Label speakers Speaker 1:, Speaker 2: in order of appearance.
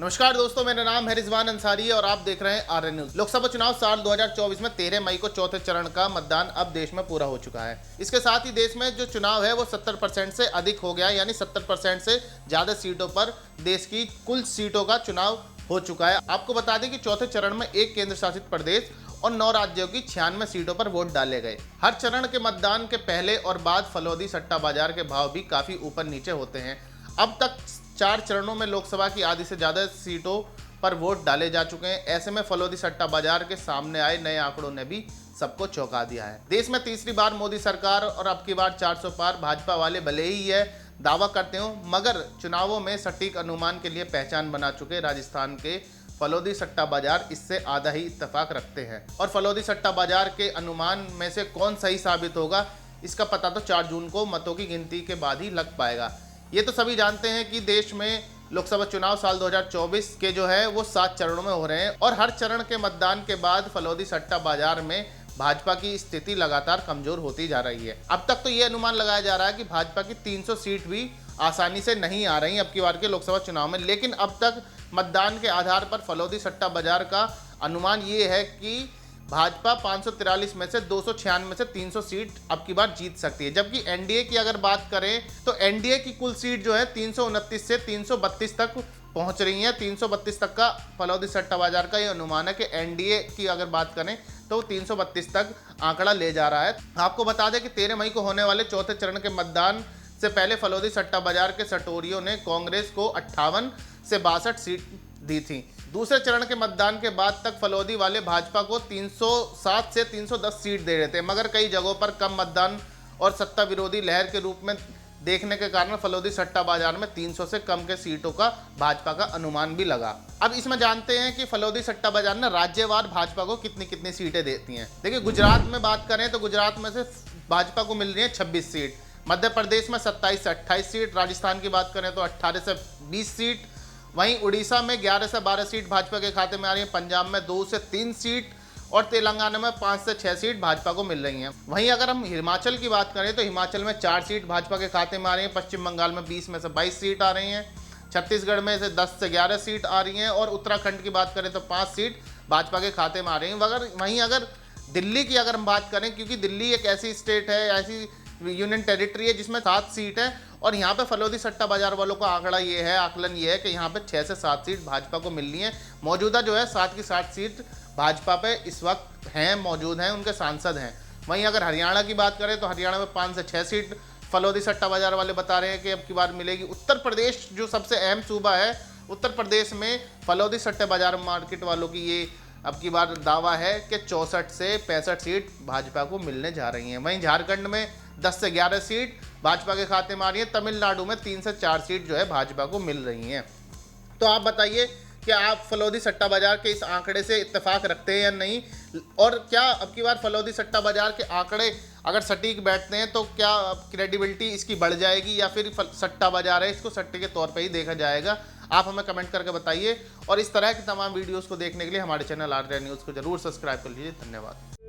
Speaker 1: नमस्कार दोस्तों, मेरा नाम है रिजवान अंसारी और आप देख रहे हैं आर्यन न्यूज। लोकसभा चुनाव साल 2024 में 13 मई को चौथे चरण का मतदान अब देश में पूरा हो चुका है। इसके साथ ही देश में जो चुनाव है वो 70% से अधिक हो गया, यानी 70% से ज़्यादा सीटों पर देश की कुल सीटों का चुनाव हो चुका है। आपको बता दें कि चौथे चरण में एक केंद्र शासित प्रदेश और 9 राज्यों की 96 सीटों पर वोट डाले गए। हर चरण के मतदान के पहले और बाद फलौदी सट्टा बाजार के भाव भी काफ़ी ऊपर नीचे होते हैं। अब तक 4 चरणों में लोकसभा की आधी से ज़्यादा सीटों पर वोट डाले जा चुके हैं। ऐसे में फलौदी सट्टा बाजार के सामने आए नए आंकड़ों ने भी सबको चौंका दिया है। देश में तीसरी बार मोदी सरकार और अब की बार 400 पार भाजपा वाले भले ही यह दावा करते हो, मगर चुनावों में सटीक अनुमान के लिए पहचान बना चुके राजस्थान के फलौदी सट्टा बाजार इससे आधा ही इत्तेफाक रखते हैं। और फलौदी सट्टा बाजार के अनुमान में से कौन सही साबित होगा, इसका पता तो 4 जून को मतों की गिनती के बाद ही लग पाएगा। ये तो सभी जानते हैं कि देश में लोकसभा चुनाव साल 2024 के जो है वो 7 चरणों में हो रहे हैं और हर चरण के मतदान के बाद फलौदी सट्टा बाजार में भाजपा की स्थिति लगातार कमजोर होती जा रही है। अब तक तो ये अनुमान लगाया जा रहा है कि भाजपा की 300 सीट भी आसानी से नहीं आ रही अब की बार के लोकसभा चुनाव में, लेकिन अब तक मतदान के आधार पर फलौदी सट्टा बाजार का अनुमान ये है कि भाजपा 543 में से 296 में से 300 सीट अब की बार जीत सकती है। जबकि एनडीए की अगर बात करें तो एनडीए की कुल सीट जो है 329 से 332 तक पहुंच रही है। 332 तक का फलौदी सट्टा बाजार का ये अनुमान है कि एनडीए की अगर बात करें तो 332 तक आंकड़ा ले जा रहा है। आपको बता दें कि 13 मई को होने वाले चौथे चरण के मतदान से पहले फलौदी सट्टा बाजार के सटोरियों ने कांग्रेस को 58 से 62 सीट दी थी। दूसरे चरण के मतदान के बाद तक फलौदी वाले भाजपा को 307 से 310 सीट दे रहे थे, मगर कई जगहों पर कम मतदान और सत्ता विरोधी लहर के रूप में देखने के कारण फलौदी सट्टा बाजार में 300 से कम के सीटों का भाजपा का अनुमान भी लगा। अब इसमें जानते हैं कि फलौदी सट्टा बाजार ना राज्यवार भाजपा को कितनी कितनी सीटें देती हैं। देखिए, गुजरात में बात करें तो गुजरात में से भाजपा को मिल रही है 26 सीट, मध्य प्रदेश में 27 से 28 सीट, राजस्थान की बात करें तो 18 से 20 सीट, वहीं उड़ीसा में 11 से 12 सीट भाजपा के खाते में आ रही है, पंजाब में 2 से 3 सीट और तेलंगाना में 5 से 6 सीट भाजपा को मिल रही हैं। वहीं अगर हम हिमाचल की बात करें तो हिमाचल में 4 सीट भाजपा के खाते में आ रही हैं, पश्चिम बंगाल में 20 में से 22 सीट आ रही हैं, छत्तीसगढ़ में से 10 से 11 सीट आ रही हैं और उत्तराखंड की बात करें तो 5 सीट भाजपा के खाते में आ रही हैं। वहीं अगर दिल्ली की अगर हम बात करें, क्योंकि दिल्ली एक ऐसी स्टेट है, ऐसी यूनियन टेरिटरी है जिसमें 7 सीट है और यहाँ पे फलौदी सट्टा बाजार वालों का आकलन ये है कि यहाँ पे 6 से 7 सीट भाजपा को मिल रही है। मौजूदा जो है 7 की 7 सीट भाजपा पे इस वक्त मौजूद हैं, उनके सांसद हैं। वहीं अगर हरियाणा की बात करें तो हरियाणा में 5 से 6 सीट फलौदी सट्टा बाजार वाले बता रहे हैं कि अब की बार मिलेगी। उत्तर प्रदेश जो सबसे अहम सूबा है, उत्तर प्रदेश में फलौदी सट्टा बाजार मार्केट वालों की ये अब की बार दावा है कि 64 से 65 सीट भाजपा को मिलने जा रही हैं। वहीं झारखंड में 10 से 11 सीट भाजपा के खाते में आ रही है, तमिलनाडु में 3 से 4 सीट जो है भाजपा को मिल रही हैं। तो आप बताइए कि आप फलौदी सट्टा बाजार के इस आंकड़े से इत्तेफाक रखते हैं या नहीं, और क्या अब की बार फलौदी सट्टा बाजार के आंकड़े अगर सटीक बैठते हैं तो क्या क्रेडिबिलिटी इसकी बढ़ जाएगी या फिर सट्टा बाजार है इसको सट्टे के तौर पर ही देखा जाएगा? आप हमें कमेंट करके बताइए और इस तरह की तमाम वीडियोस को देखने के लिए हमारे चैनल आर्यन न्यूज़ को जरूर सब्सक्राइब कर लीजिए। धन्यवाद।